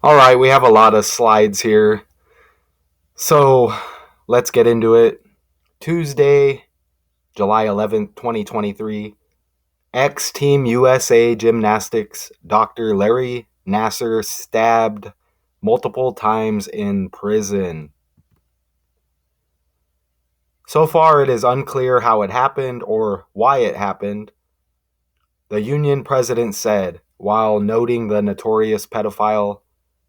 All right, we have a lot of slides here. So let's get into it. Tuesday, July 11th, 2023. Ex Team USA Gymnastics Dr. Larry Nassar stabbed multiple times in prison. So far, it is unclear how it happened or why it happened. The union president said, while noting the notorious pedophile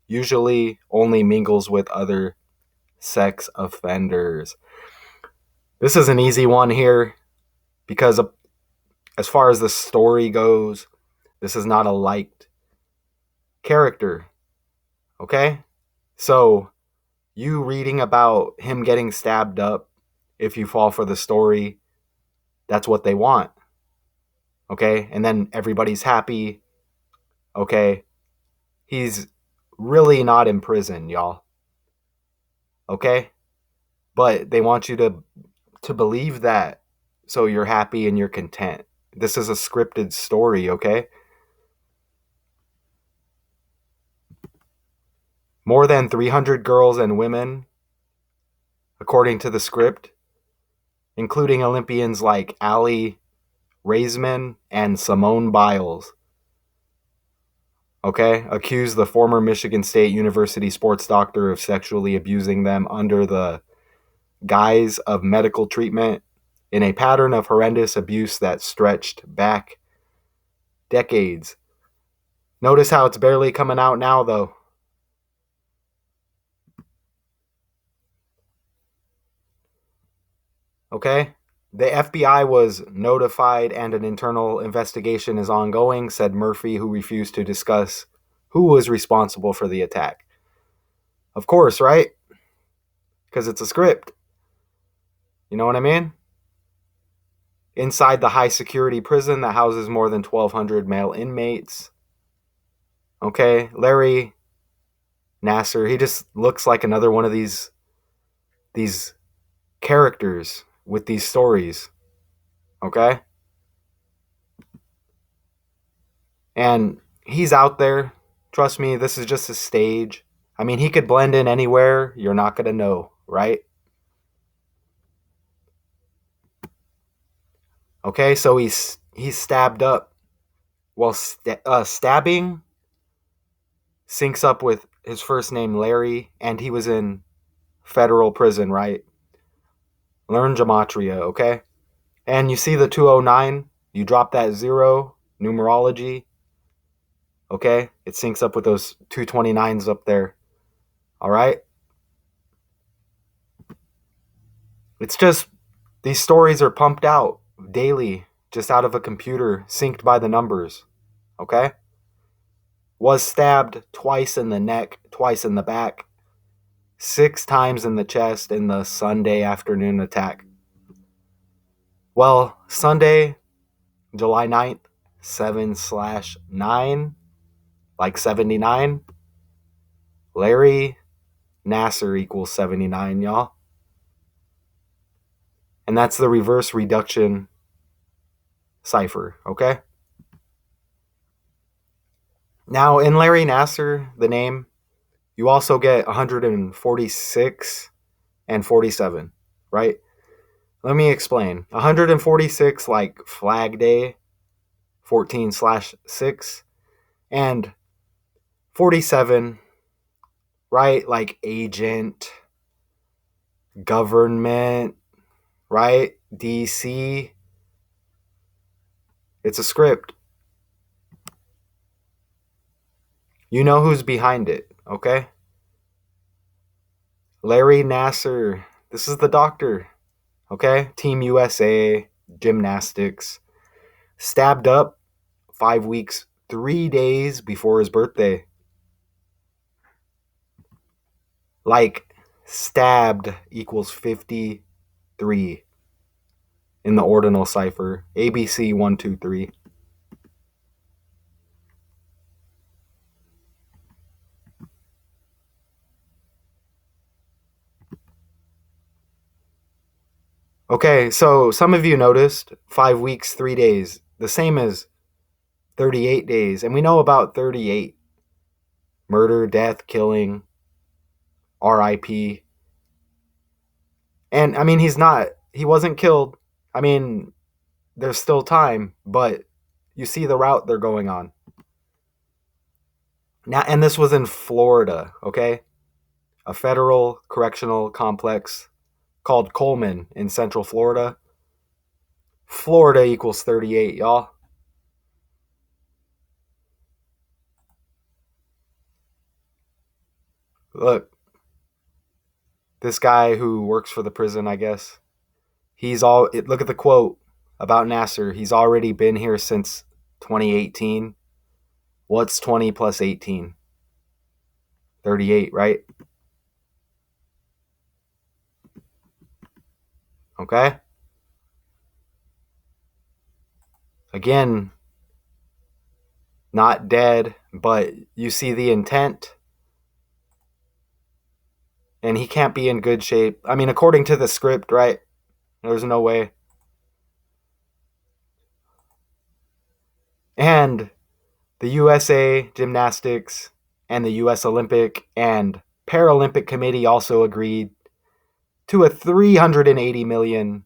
usually only mingles with other sex offenders. This is an easy one here because, as far as the story goes, this is not a liked character. Okay? So, you reading about him getting stabbed up, if you fall for the story, that's what they want. Okay? And then everybody's happy. Okay? He's really not in prison, y'all. Okay? But they want you to believe that so you're happy and you're content. This is a scripted story, okay? More than 300 girls and women, according to the script, including Olympians like Allie Raisman and Simone Biles, okay, accused the former Michigan State University sports doctor of sexually abusing them under the guise of medical treatment in a pattern of horrendous abuse that stretched back decades. Notice how it's barely coming out now, though. Okay? The FBI was notified and an internal investigation is ongoing, said Murphy, who refused to discuss who was responsible for the attack. Of course, right? Because it's a script. You know what I mean? Inside the high security prison that houses more than 1,200 male inmates. Okay? Larry Nassar, he just looks like another one of these characters with these stories. Okay? And he's out there. Trust me, this is just a stage. I mean, he could blend in anywhere. You're not going to know, right? Okay, so he's stabbed up. Well, stabbing syncs up with his first name, Larry, and he was in federal prison, right? Learn gematria, okay? And you see the 209, you drop that zero, numerology, okay? It syncs up with those 229s up there, all right? It's just these stories are pumped out daily, just out of a computer, synced by the numbers, okay? Was stabbed twice in the neck, twice in the back, 6 times in the chest in the Sunday afternoon attack. Well, Sunday, July 9th, 7/9, like 79. Larry Nassar equals 79, y'all. And that's the reverse reduction cipher, okay? Now, in Larry Nassar, the name, you also get 146 and 47, right? Let me explain. 146, like Flag Day, 14/6, and 47, right? Like agent, government, right? DC. It's a script. You know who's behind it, okay? Larry Nassar. This is the doctor, okay? Team USA, gymnastics. Stabbed up 5 weeks, 3 days before his birthday. Like, stabbed equals 53 in the ordinal cipher. ABC 123. Okay, so some of you noticed 5 weeks, 3 days, the same as 38 days. And we know about 38. murder, death, killing, RIP. And I mean, he wasn't killed. I mean, there's still time, but you see the route they're going on. Now, and this was in Florida, okay? A federal correctional complex called Coleman in Central Florida. Florida equals 38, y'all. Look, this guy who works for the prison, I guess, look at the quote about Nassar. He's already been here since 2018. What's 20 plus 18? 38, right? Okay? Again, not dead, but you see the intent, and he can't be in good shape. I mean, according to the script, right? There's no way. And the USA Gymnastics and the US Olympic and Paralympic Committee also agreed to a $380 million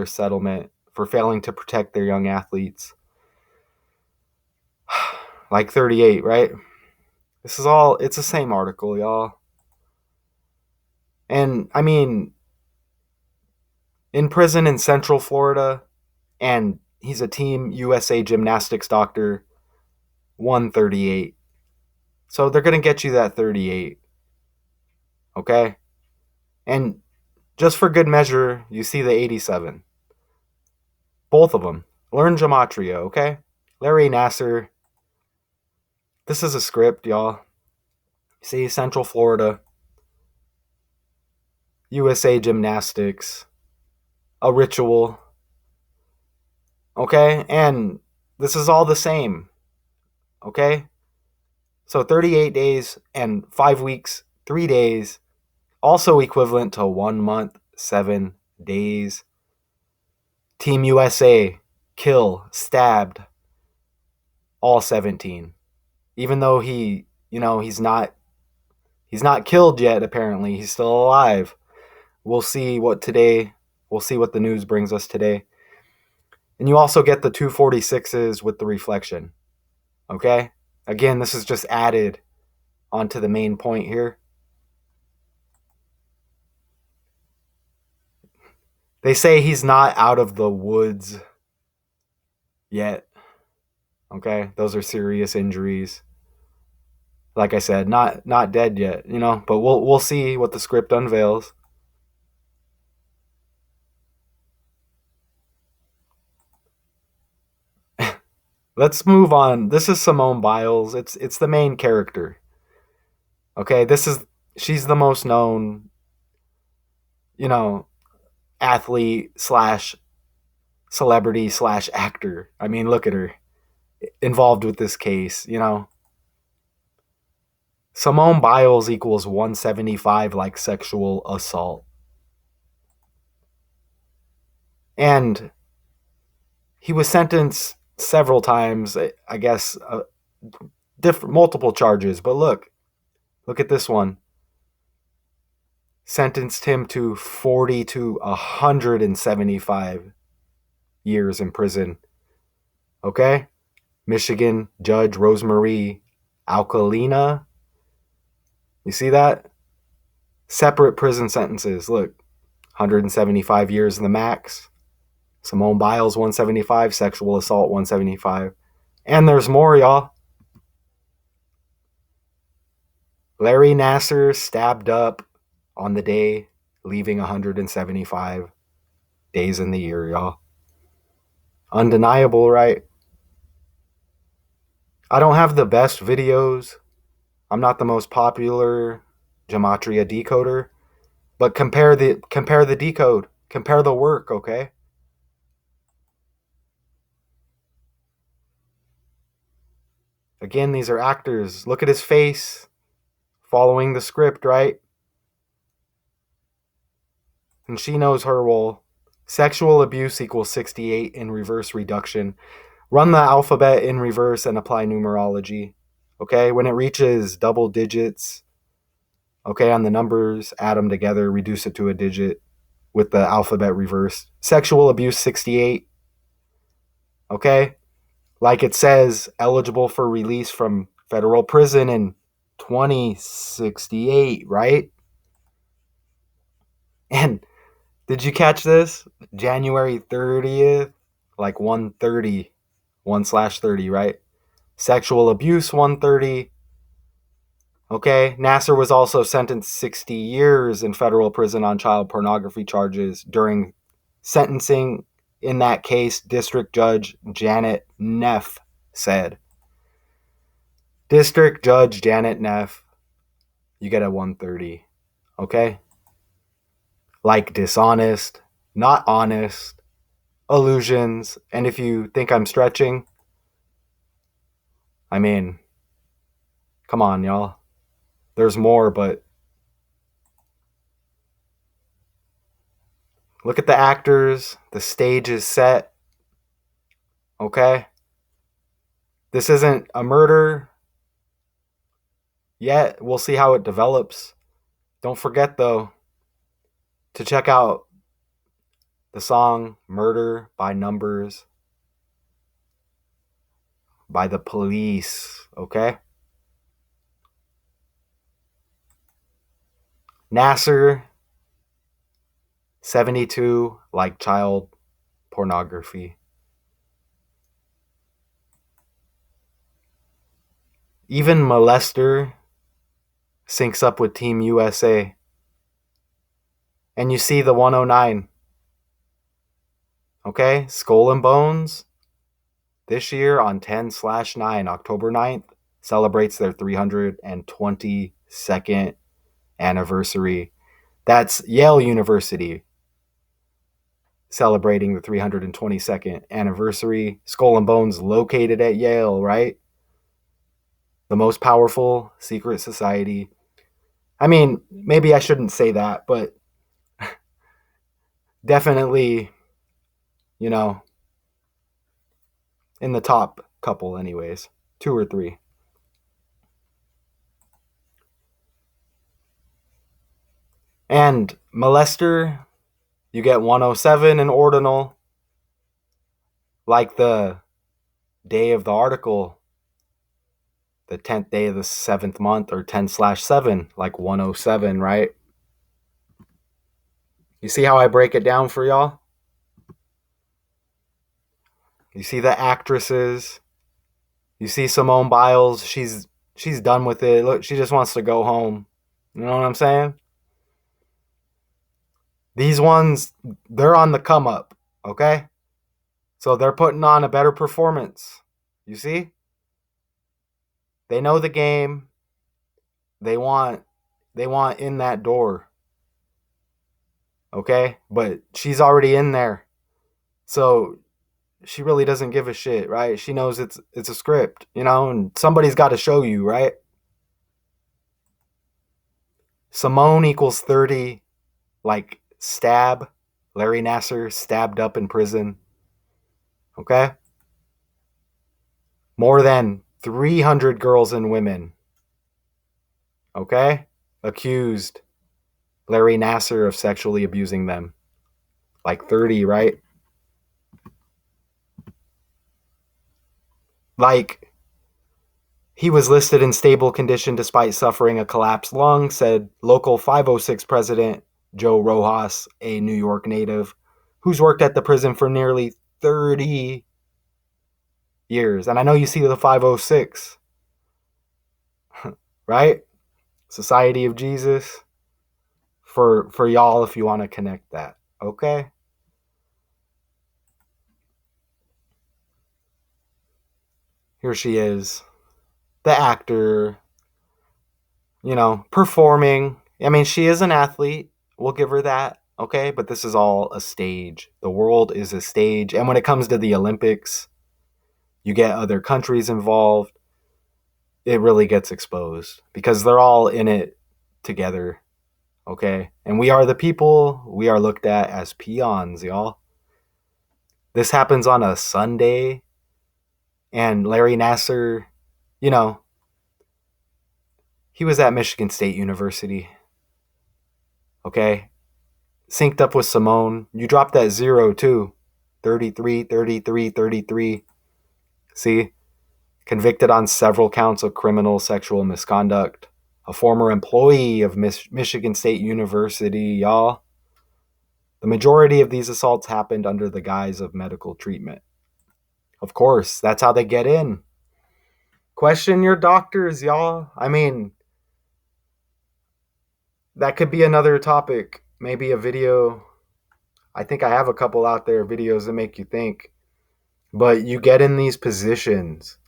settlement for failing to protect their young athletes. Like 38, right? It's the same article, y'all. And I mean, in prison in Central Florida, and he's a Team USA Gymnastics doctor, 138. So they're going to get you that 38. Okay? And just for good measure, you see the 87. Both of them. Learn gematria, okay? Larry Nassar. This is a script, y'all. See, Central Florida, USA Gymnastics, a ritual. Okay? And this is all the same. Okay? So 38 days and 5 weeks, 3 days, also equivalent to 1 month, 7 days. Team USA, kill, stabbed, all 17. Even though he's not killed yet, apparently. He's still alive. We'll see what the news brings us today. And you also get the 246s with the reflection. Okay? Again, this is just added onto the main point here. They say he's not out of the woods yet. Okay? Those are serious injuries. Like I said, not dead yet, but we'll see what the script unveils. Let's move on. This is Simone Biles. It's the main character. Okay, she's the most known, athlete slash celebrity slash actor. I mean, look at her involved with this case. Simone Biles equals 175 like sexual assault. And he was sentenced several times, I guess, multiple charges. But look at this one. Sentenced him to 40 to 175 years in prison. Okay? Michigan Judge Rosemarie Alcalina. You see that? Separate prison sentences. Look, 175 years in the max. Simone Biles, 175. Sexual assault, 175. And there's more, y'all. Larry Nassar stabbed up on the day, leaving 175 days in the year, y'all. Undeniable, right? I don't have the best videos. I'm not the most popular gematria decoder, but compare the decode, compare the work, okay? Again, these are actors. Look at his face, following the script, right? And she knows her role. Sexual abuse equals 68 in reverse reduction. Run the alphabet in reverse and apply numerology. Okay, when it reaches double digits, okay, on the numbers, add them together, reduce it to a digit with the alphabet reversed. Sexual abuse 68, okay? Like it says, eligible for release from federal prison in 2068, right? And did you catch this? January 30th, like 130, 1/30, right? Sexual abuse 130. Okay, Nassar was also sentenced 60 years in federal prison on child pornography charges. During sentencing in that case, District Judge Janet Neff said, District Judge Janet Neff, you get a 130, okay? Like dishonest, not honest, illusions, and if you think I'm stretching, I mean, come on, y'all. There's more, but look at the actors. The stage is set, okay? This isn't a murder yet. We'll see how it develops. Don't forget, though, to check out the song Murder by Numbers by the Police, okay? Nassar, 72, like child pornography. Even Molester syncs up with Team USA. And you see the 109. Okay? Skull and Bones, this year on 10/9, October 9th, celebrates their 322nd anniversary. That's Yale University celebrating the 322nd anniversary. Skull and Bones located at Yale, right? The most powerful secret society. I mean, maybe I shouldn't say that, but definitely, you know, in the top couple, anyways, 2 or 3. And molester, you get 107 in ordinal, like the day of the article, the 10th day of the 7th month, or 10/7, like 107, right? You see how I break it down for y'all? You see the actresses. You see Simone Biles. She's done with it. Look, she just wants to go home. You know what I'm saying? These ones, they're on the come up, okay? So they're putting on a better performance. You see? They know the game. They want in that door. Okay? But she's already in there. So she really doesn't give a shit, right? She knows it's a script, and somebody's got to show you, right? Simone equals 30, like stab. Larry Nassar stabbed up in prison. Okay? More than 300 girls and women, okay, accused Larry Nassar of sexually abusing them. Like 30, right? Like, he was listed in stable condition despite suffering a collapsed lung, said local 506 president Joe Rojas, a New York native, who's worked at the prison for nearly 30 years. And I know you see the 506, right? Society of Jesus. For y'all, if you want to connect that, okay? Here she is, the actor, performing. I mean, she is an athlete. We'll give her that, okay? But this is all a stage. The world is a stage. And when it comes to the Olympics, you get other countries involved. It really gets exposed because they're all in it together, okay? And we are the people. We are looked at as peons, y'all. This happens on a Sunday. And Larry Nassar, you know, He was at Michigan State University. Okay? Synced up with Simone. You dropped that zero too. 33, 33, 33. See? Convicted on several counts of criminal sexual misconduct. A former employee of Michigan State University, y'all. The majority of these assaults happened under the guise of medical treatment. Of course, that's how they get in. Question your doctors, y'all. I mean, that could be another topic. Maybe a video. I think I have a couple out there, videos that make you think. But you get in these positions,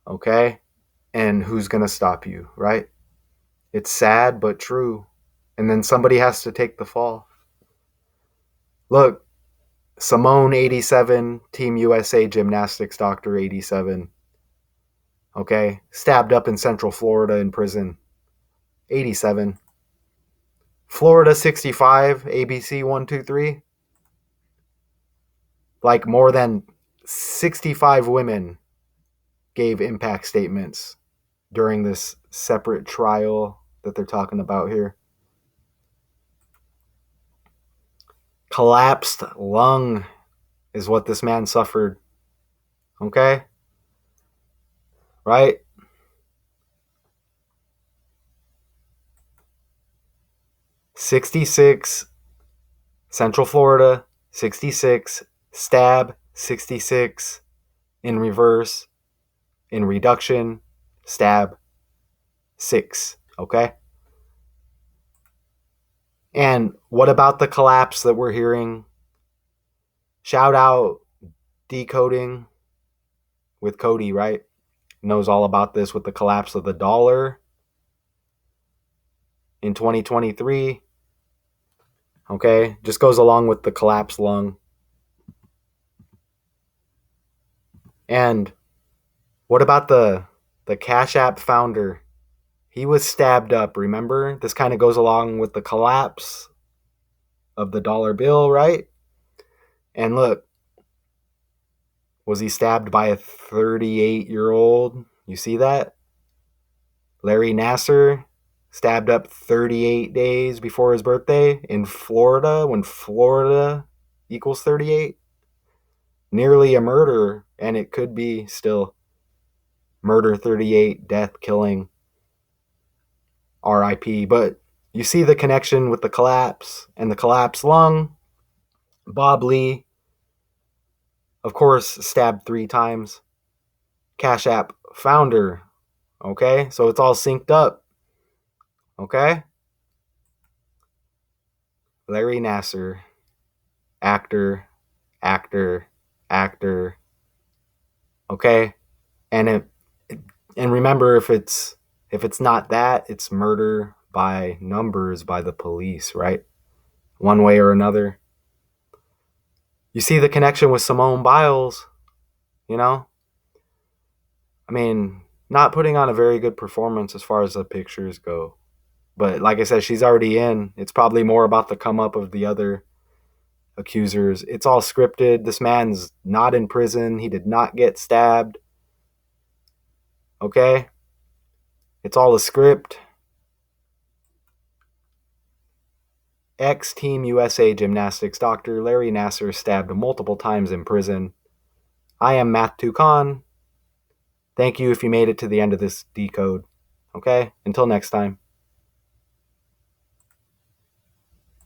okay? And who's going to stop you, right? It's sad, but true. And then somebody has to take the fall. Look, Simone 87, Team USA gymnastics doctor 87. Okay? Stabbed up in Central Florida in prison. 87. Florida 65, ABC 123. Like more than 65 women gave impact statements during this separate trial that they're talking about here. Collapsed lung is what this man suffered. Okay? Right? 66, Central Florida, 66, stab, 66, in reverse, in reduction, stab, 6. Okay? And what about the collapse that we're hearing? Shout out Decoding with Cody, right? Knows all about this with the collapse of the dollar in 2023. Okay? Just goes along with the collapsed lung. And what about the Cash App founder? He was stabbed up, remember? This kind of goes along with the collapse of the dollar bill, right? And look, was he stabbed by a 38-year-old? You see that? Larry Nassar stabbed up 38 days before his birthday in Florida, when Florida equals 38. Nearly a murder, and it could be still murder 38, death, killing, RIP. But you see the connection with the collapse and the collapsed lung. Bob Lee, of course, stabbed 3 times. Cash App founder. Okay? So it's all synced up. Okay? Larry Nassar, actor, actor, actor. Okay? And remember, if it's not that, it's murder by numbers by the police, right? One way or another. You see the connection with Simone Biles, you know? I mean, not putting on a very good performance as far as the pictures go. But like I said, she's already in. It's probably more about the come up of the other accusers. It's all scripted. This man's not in prison. He did not get stabbed. Okay? It's all a script. Ex-Team USA gymnastics doctor Larry Nassar stabbed multiple times in prison. I am Math Khan. Thank you if you made it to the end of this decode. Okay? Until next time.